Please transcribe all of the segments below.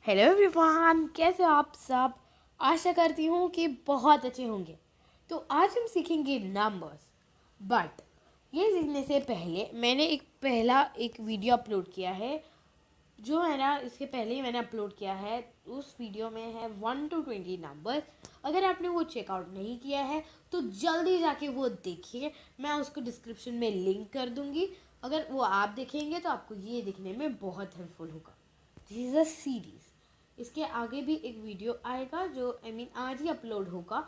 Hello everyone, कैसे हो आप सब। आशा करती हूँ कि बहुत अच्छे होंगे। तो आज हम सीखेंगे नंबर्स। बट ये सीखने से पहले मैंने एक वीडियो अपलोड किया है, जो है ना, इसके पहले ही मैंने अपलोड किया है। उस वीडियो में है 1 to 20 नंबर। अगर आपने वो चेकआउट नहीं किया है तो जल्दी जाके वो देखिए। मैं उसको डिस्क्रिप्शन में लिंक कर दूँगी। अगर वो आप देखेंगे तो आपको ये दिखने में बहुत हेल्पफुल होगा। This is a series. इसके आगे भी एक वीडियो आएगा जो आज ही अपलोड होगा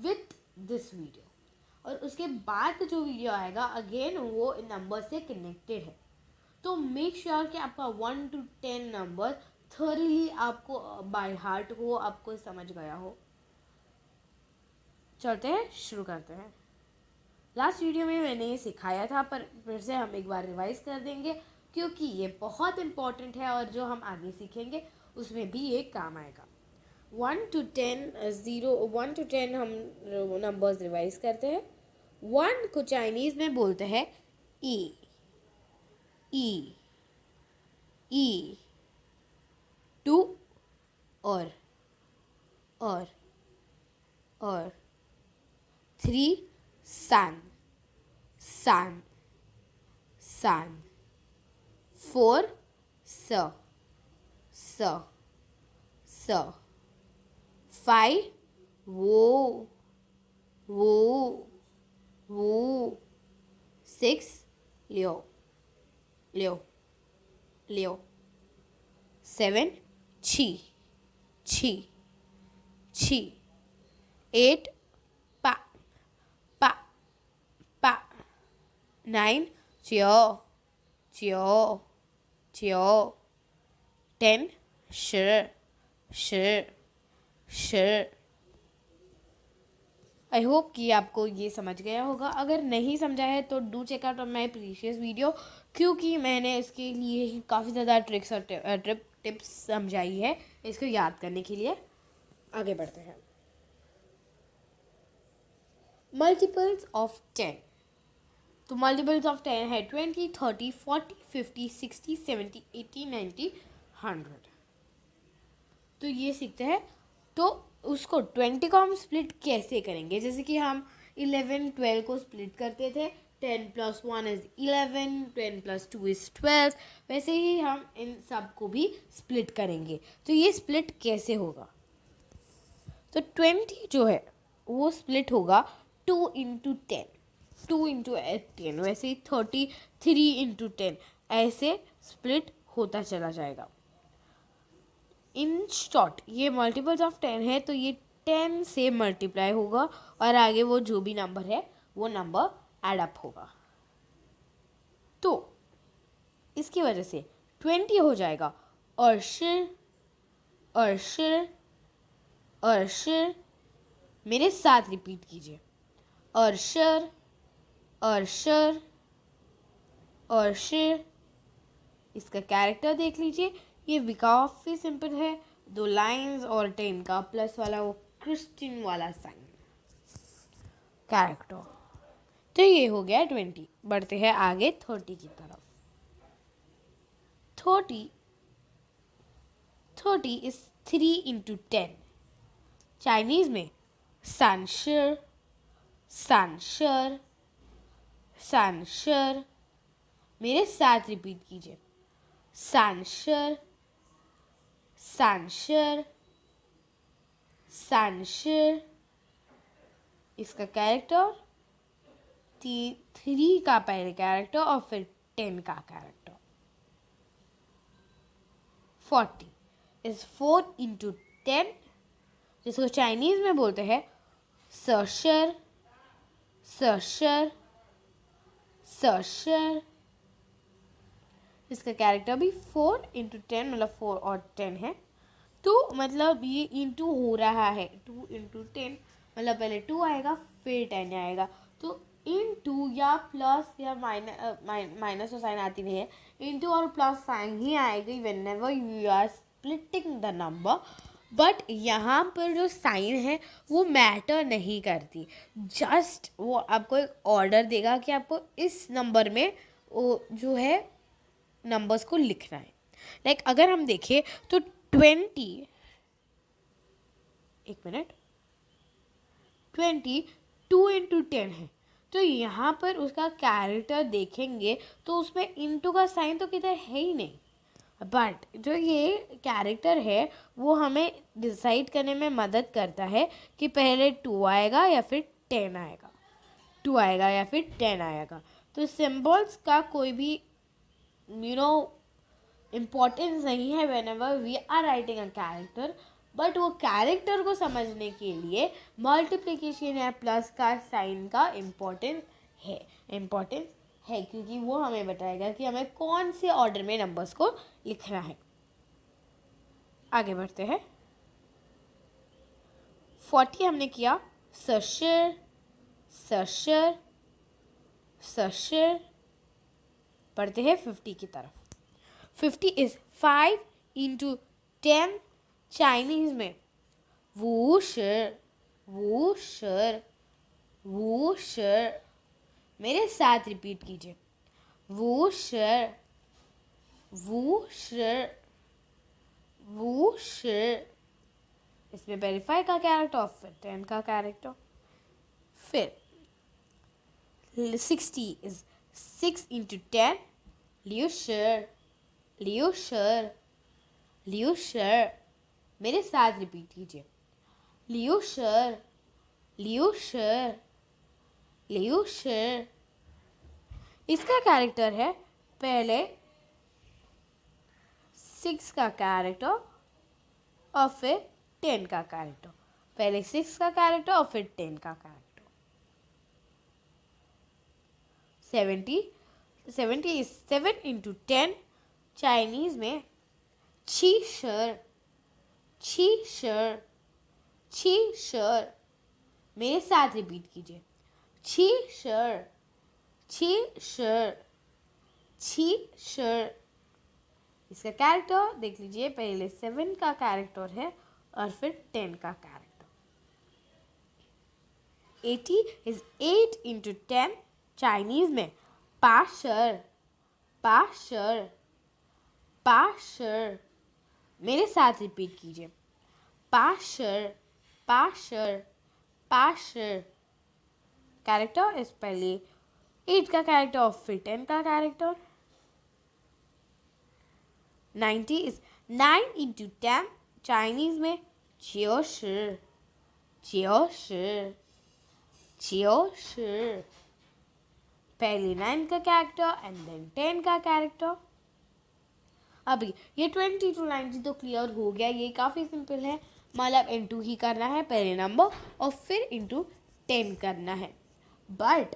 विथ दिस वीडियो। और उसके बाद जो वीडियो आएगा अगेन वो नंबर से कनेक्टेड है। तो मेक श्योर कि आपका 1 to 10 नंबर थॉरली आपको बाय हार्ट हो, आपको समझ गया हो। चलते हैं, शुरू करते हैं। लास्ट वीडियो में मैंने ये सिखाया था, पर फिर से हम एक बार रिवाइज कर देंगे क्योंकि ये बहुत इम्पॉर्टेंट है और जो हम आगे सीखेंगे उसमें भी ये काम आएगा। 1 to 10 1 to 10 हम नंबर्स रिवाइज करते हैं। 1 को चाइनीज़ में बोलते हैं ई ई ई। 2 और और और 3 सन सन सन। 4 स स स। 5 वो वो। 6 लियो लियो लियो। 7 छी छी छी। 8 पा पा पा। 9 च्यो च्यो च्यो। 10 श श श। आई होप कि आपको ये समझ गया होगा। अगर नहीं समझा है तो do check out on my precious video, क्योंकि मैंने इसके लिए काफ़ी ज़्यादा ट्रिक्स और टिप्स समझाई है इसको याद करने के लिए। आगे बढ़ते हैं। Multiples of 10। तो मल्टीपल्स ऑफ 10 है 20, 30, 40, 50, 60, 70, 80, 90, 100। तो ये सीखते हैं। तो उसको 20 को हम स्प्लिट कैसे करेंगे, जैसे कि हम 11 12 को स्प्लिट करते थे। 10 + 1 इज़ 11, 10 + 2 इज़ 12। वैसे ही हम इन सब को भी स्प्लिट करेंगे। तो ये स्प्लिट कैसे होगा, तो 20 जो है वो स्प्लिट होगा 2 × 10, 2 × 10। वैसे ही 30 3 × 10, ऐसे स्प्लिट होता चला जाएगा। इन शॉर्ट ये मल्टीपल्स ऑफ 10 है, तो ये 10 से मल्टीप्लाई होगा और आगे वो जो भी नंबर है वो नंबर एड अप होगा। तो इसकी वजह से 20 हो जाएगा अर्शर अर्शर अर्शर। मेरे साथ रिपीट कीजिए, अर्शर अर्शर अर्शर। इसका कैरेक्टर देख लीजिए, ये भी काफ़ी सिंपल है। 2 लाइंस और 10 का प्लस वाला वो क्रिस्टियन वाला साइन कैरेक्टर। तो ये हो गया 20। बढ़ते हैं आगे 30 की तरफ। 30 इज 3 × 10। चाइनीज़ में सांशर सांशर सांशर। मेरे साथ रिपीट कीजिए, सांशर सांशर सांशर। इसका कैरेक्टर 3 का पहले कैरेक्टर और फिर 10 का कैरेक्टर। 40 इज 4 × 10, जिसको चाइनीज़ में बोलते हैं सर्शर सर्शर सर्शर। इसका कैरेक्टर भी 4 × 10, मतलब 4 और 10 है। तो मतलब ये इंटू हो रहा है, 2 × 10 मतलब पहले 2 आएगा फिर 10 आएगा। तो इंटू या प्लस या माइनस तो साइन आती नहीं है, इंटू और प्लस साइन ही आएगी whenever you are splitting the number. But यहाँ पर जो साइन है वो मैटर नहीं करती, जस्ट वो आपको एक ऑर्डर देगा कि आपको इस नंबर में वो जो है नंबर्स को लिखना है। लाइक अगर हम देखें तो 20, एक मिनट, 20 2 इंटू 10 है, तो यहाँ पर उसका कैरेक्टर देखेंगे तो उसमें इंटू का साइन तो किधर है ही नहीं, बट जो ये कैरेक्टर है वो हमें डिसाइड करने में मदद करता है कि पहले 2 आएगा या फिर 10 आएगा, 2 आएगा या फिर 10 आएगा। तो सिम्बल्स का कोई भी इम्पोर्टेंस नहीं है whenever we are writing a character, but वो कैरेक्टर को समझने के लिए मल्टीप्लिकेशन या प्लस का साइन का इम्पोर्टेंस है, क्योंकि वो हमें बताएगा कि हमें कौन से ऑर्डर में नंबर्स को लिखना है। आगे बढ़ते हैं। 40 हमने किया, सरशर सरशर सरशर। बढ़ते हैं 50 की तरफ। 50 इज 5 इंटू 10 चाइनीज में वूशर वूशर वूशर। मेरे साथ रिपीट कीजिए, वूशर वूशर वूशर। इसमें वेरीफाई का कैरेक्टर और फिर 10 का कैरेक्टर। फिर 60 इज 6 इंटू 10 ल्यूशर ल्यूशर ल्यूशर। मेरे साथ रिपीट कीजिए, ल्यूशर ल्यूशर ल्यूशर। इसका कैरेक्टर है पहले 6 का कैरेक्टर और फिर 10 का कैरेक्टर, पहले 6 का कैरेक्टर और फिर 10 का कैरेक्टर। 70 इज 7 इंटू 10 चाइनीज में छीशर छीशर छीशर। मेरे साथ रिपीट कीजिए, छीशर छीशर छीशर। इसका कैरेक्टर देख लीजिए, पहले 7 का कैरेक्टर है और फिर 10 का कैरेक्टर। 80 इज 8 इंटू 10 चाइनीज में पाशर पाशर पाशर। मेरे साथ रिपीट कीजिए, पाशर पाशर पाशर। कैरेक्टर इस पहले 8 का कैरेक्टर और फिर 10 का कैरेक्टर। 90 इज 9 इंटू 10 चाइनीज में जियोशर जियोशर जियोशर। पहले 9 का कैरेक्टर एंड देन 10 का कैरेक्टर। अभी ये 20 to 90 तो क्लियर हो गया, ये काफ़ी सिंपल है, मतलब इंटू ही करना है पहले नंबर और फिर इंटू 10 करना है। बट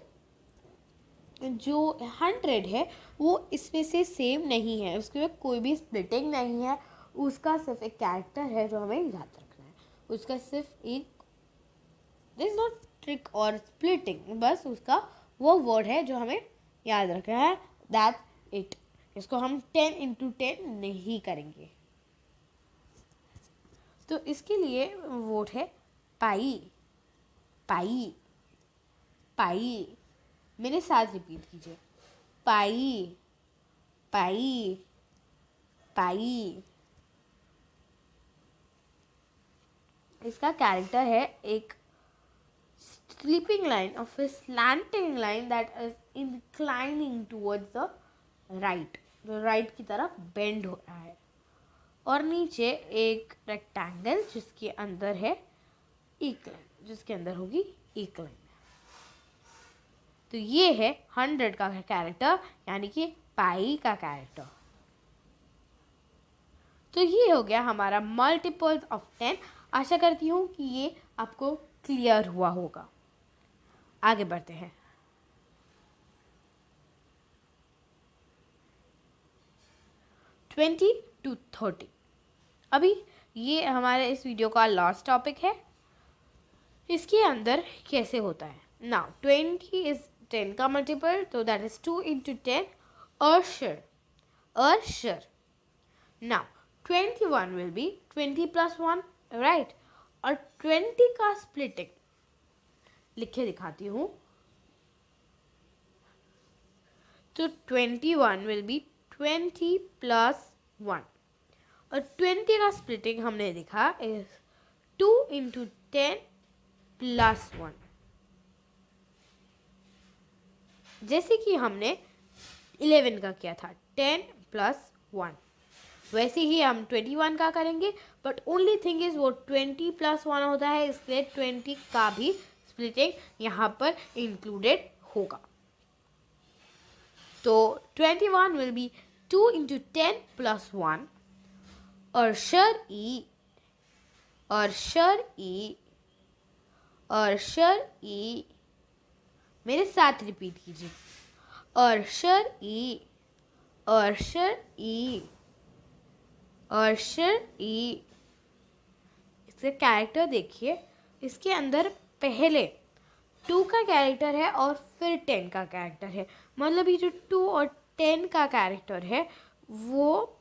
जो 100 है वो इसमें से सेम नहीं है, उसके कोई भी स्प्लिटिंग नहीं है, उसका सिर्फ एक कैरेक्टर है जो हमें याद रखना है, उसका सिर्फ एक दिस इज नॉट ट्रिक और स्प्लिटिंग, बस उसका वो वर्ड है जो हमें याद रखना है, दैट्स इट। इसको हम 10 इंटू 10 नहीं करेंगे। तो इसके लिए वर्ड है पाई पाई पाई। मेरे साथ रिपीट कीजिए, पाई पाई पाई। इसका कैरेक्टर है एक sleeping line of A slanting line that is inclining towards the right, जो राइट की तरफ बेंड हो रहा है, और नीचे एक रेक्टेंगल जिसके अंदर है एक लाइन, जिसके अंदर होगी एक लाइन। तो ये है 100 का कैरेक्टर, यानी कि पाई का कैरेक्टर। तो ये हो गया हमारा मल्टीपल्स ऑफ 10। आशा करती हूँ कि ये आपको क्लियर हुआ होगा। आगे बढ़ते हैं। Twenty two 30। अभी ये हमारे इस वीडियो का लास्ट टॉपिक है। इसके अंदर कैसे होता है नाउ, 20 इज 10 का मल्टीपल, तो दैट इज 2 इंटू 10 अर्शर अर्शर। Now 21 will be 20 plus 1, right, और 20 का स्प्लिटिंग लिखे दिखाती हूँ। तो 21 विल बी 20 प्लस 1, और 20 का स्प्लिटिंग हमने देखा इज 2 into 10 plus 1, जैसे कि हमने 11 का किया था 10 plus 1, वैसे ही हम 21 का करेंगे, बट ओनली थिंग इज वो 20 plus 1 होता है, इसलिए 20 का भी स्प्लिटिंग यहाँ पर इंक्लूडेड होगा. तो 21 will be 2 into 10 plus 1. Arshar E. मेरे साथ रिपीट कीजिए. Arshar E. इसका कैरेक्टर देखिए. इसके अंदर पहले 2 का कैरेक्टर है और फिर 10 का कैरेक्टर है. मतलब ये जो 2 और 10 का कैरेक्टर है वो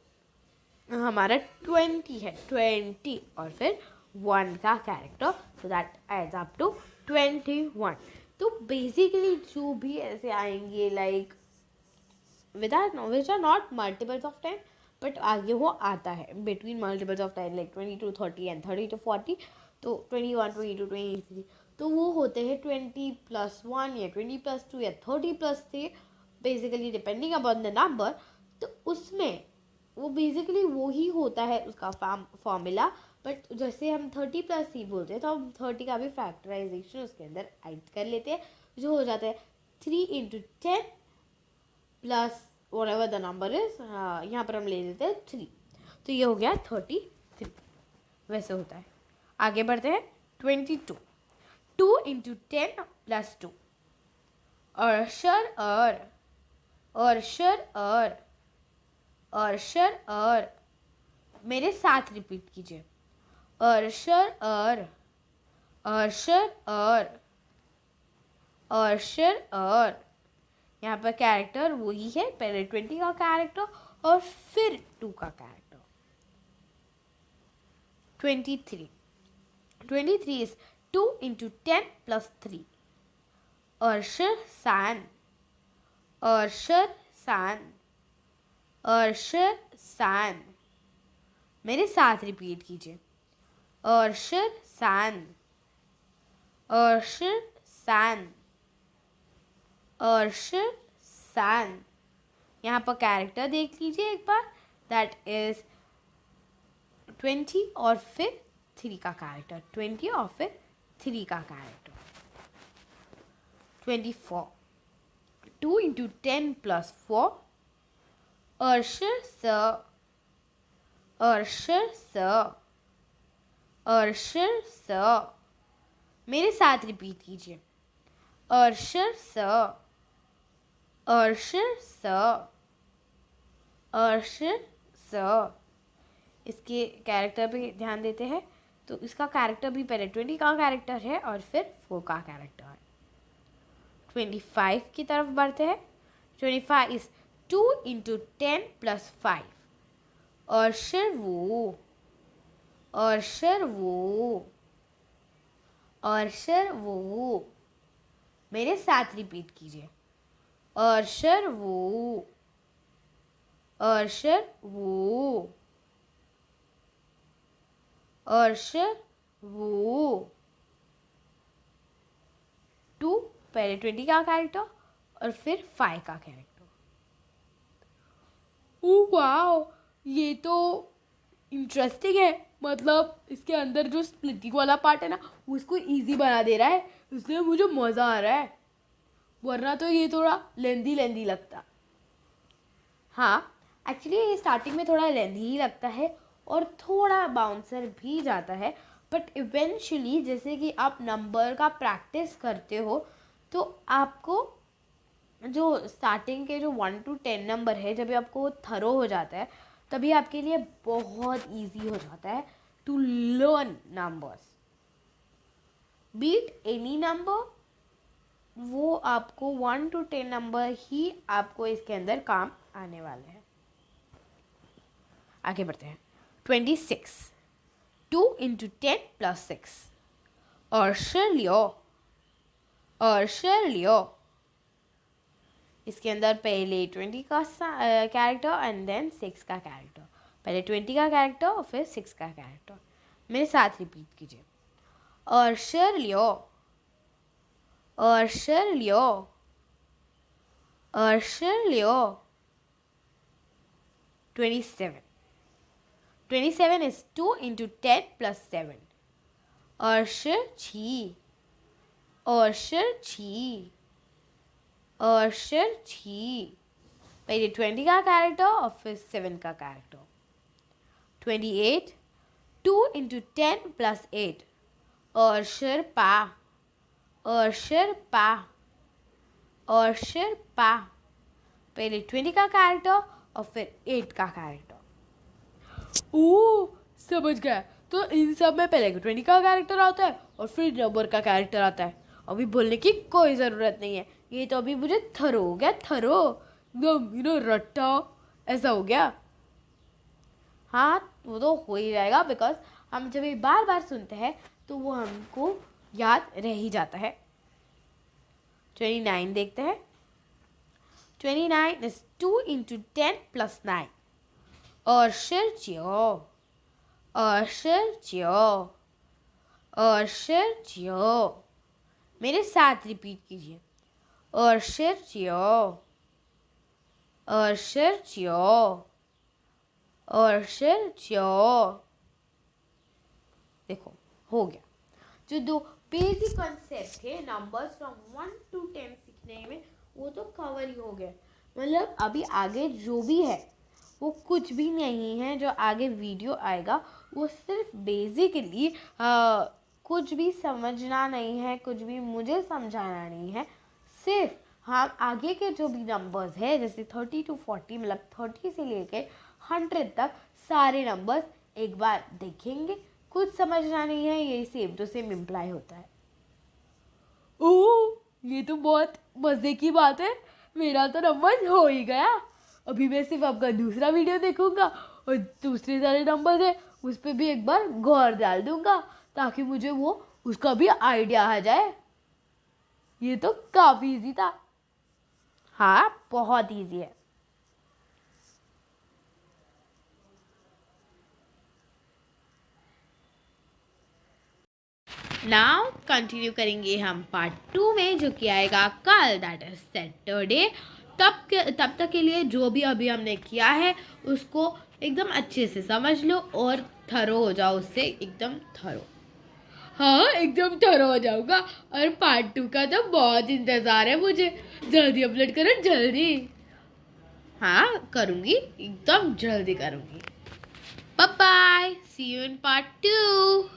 हमारा 20 है. 20 और फिर 1 का character, so that adds up to 21. तो बेसिकली जो भी ऐसे आएंगे like which are not multiples of 10, but आगे वो आता है between multiples of 10 like 20 to 30 and 30 to 40. तो 21, 22, 23, तो वो होते हैं 20 plus 1 या 20 plus 2 या 30 plus 3, basically depending upon the number. तो उसमें वो बेसिकली वो ही होता है उसका फॉर्मूला. बट जैसे हम 30 plus 3 बोलते हैं तो हम 30 का भी फैक्टराइजेशन उसके अंदर ऐड कर लेते हैं, जो हो जाता है 3 into 10 plus whatever the number is. यहाँ पर हम ले लेते हैं 3, तो ये हो गया 33. वैसे होता है. आगे बढ़ते हैं. 22. 2 into 10 plus 2. अर्शर मेरे साथ रिपीट कीजिए. अर्शर यहाँ पर कैरेक्टर वही है, पहले 20 का कैरेक्टर और फिर 2 का कैरेक्टर. 23 is 2 into 10 plus 3. अर्शर सान मेरे साथ रिपीट कीजिए. अर्शर सान यहाँ पर कैरेक्टर देख लीजिए एक बार. दैट इज 20 और फिर 3 का कैरेक्टर. 20 और फिर 3 का कैरेक्टर. 24. 2 into 10 plus 4. अर्शर सर मेरे साथ रिपीट कीजिए. अर्शर सर इसके कैरेक्टर पे ध्यान देते हैं. तो इसका कैरेक्टर भी पहले 20 का कैरेक्टर है और फिर 4 का कैरेक्टर है. 25 की तरफ बढ़ते हैं. 25 is 2 into 10 plus 5. अर्शर वो मेरे साथ रिपीट कीजिए. अर्शर वो 2 पहले 20 का कैरेक्टर और फिर 5 का कैरेक्टर. ओह वाओ, ये तो इंटरेस्टिंग है. मतलब इसके अंदर जो स्प्लिटिंग वाला पार्ट है ना, वो इसको इजी बना दे रहा है, इसलिए मुझे मज़ा आ रहा है. वरना तो ये थोड़ा लेंदी लगता. हाँ, एक्चुअली ये स्टार्टिंग में थोड़ा लेंदी ही लगता है और थोड़ा बाउंसर भी जाता है. बट इवेंचुअली जैसे कि आप नंबर का प्रैक्टिस करते हो तो आपको जो स्टार्टिंग के जो 1 to 10 नंबर है, जब आपको थरो हो जाता है तभी आपके लिए बहुत इजी हो जाता है to learn numbers. Beat any number, वो आपको 1 to 10 नंबर ही आपको इसके अंदर काम आने वाले हैं. आगे बढ़ते हैं. 26. 2 into 10 plus 6. अर्शर लियो इसके अंदर पहले 20 का कैरेक्टर एंड देन 6 का कैरेक्टर. पहले 20 का कैरेक्टर और फिर 6 का कैरेक्टर। मेरे साथ रिपीट कीजिए। अर्शल्यो, अर्शल्यो, अर्शल्यो। 27. 27 is 2 into 10 plus 7. Arshchi, Arshchi, Arshchi। पहले 20 का कैरेक्टर और फिर 7 का character. 28, 2 into 10 plus 8. Arshirpa, Arshirpa, Arshirpa। पहले 20 का कैरेक्टर और फिर 8 का कैरेक्टर। ओह, समझ गया। तो इन सब में पहले 20 का कैरेक्टर आता है और फिर नंबर का कैरेक्टर आता है। अभी बोलने की कोई ज़रूरत नहीं है। ये तो अभी मुझे थरो हो गया, थरो एकदम रट्टा ऐसा हो गया। हाँ, वो तो हो ही जाएगा, बिकॉज हम जब ये बार बार सुनते हैं तो वो हमको याद रह ही जाता है। 29 देखते हैं। 29 is 2 into 10 plus 9. Arshirjo, Arshirjo, Arshirjo। मेरे साथ रिपीट कीजिए। Arshirjo, Arshirjo, Arshirjo। देखो, हो गया। जो दो बेसिक कॉन्सेप्ट थे नंबर्स फ्रॉम 1 to 10 सीखने में, वो तो कवर ही हो गए। मतलब अभी आगे जो भी है वो कुछ भी नहीं है। जो आगे वीडियो आएगा वो सिर्फ बेसिकली कुछ भी समझना नहीं है, कुछ भी मुझे समझाना नहीं है। सिर्फ हम आगे के जो भी नंबर्स है, जैसे 30 to 40, मतलब 30 से लेके 100 तक सारे नंबर्स एक बार देखेंगे। कुछ समझना नहीं है, यही सेम टू सेम इम्प्लाई होता है। ओह, ये तो बहुत मज़े की बात है। मेरा तो नंबर हो ही गया। अभी मैं सिर्फ आपका दूसरा वीडियो देखूंगा और दूसरे सारे नंबर है उस पर भी एक बार गौर डाल दूंगा, ताकि मुझे वो उसका भी आइडिया आ जाए। ये तो काफ़ी इजी था। हाँ, बहुत इजी है। नाउ कंटिन्यू करेंगे हम पार्ट 2 में, जो कि आएगा कल, दैट इज सैटरडे। तब तक के लिए जो भी अभी हमने किया है उसको एकदम अच्छे से समझ लो और थरो हो जाओ उससे, एकदम थरो। हाँ, एकदम थरो हो जाऊंगा। और पार्ट 2 का तो बहुत इंतज़ार है मुझे। जल्दी अपलोड करो, जल्दी। हाँ, करूँगी, एकदम जल्दी करूँगी। Bye bye, see you in part 2।